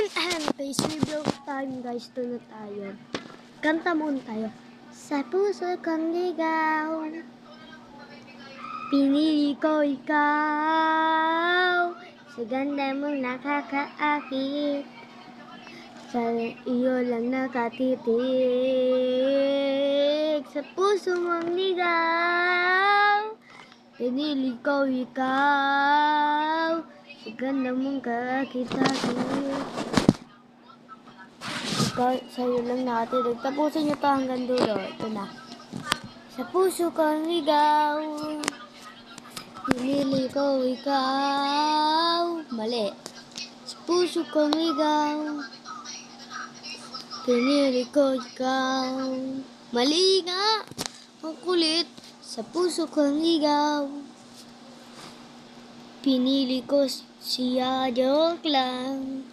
Face review time guys, ito na tayo. Kanta muna tayo. Sa puso kong ligaw, pinili ko ikaw. Sa ganda mong nakakaakit, sa iyo lang nakatitig. Sa puso mong ligaw, pinili ko ikaw. Sa ganda mong kakakit-akit, sa'yo lang nakatitig. Tapusin nyo to hanggang dulo. Ito na. Sa puso kong ligaw, pinili ko ikaw. Mali. Sa puso kong ligaw, pinili ko ikaw. Mali nga. Ang kulit. Sa puso kong ligaw, pinili ko siya. Joke lang.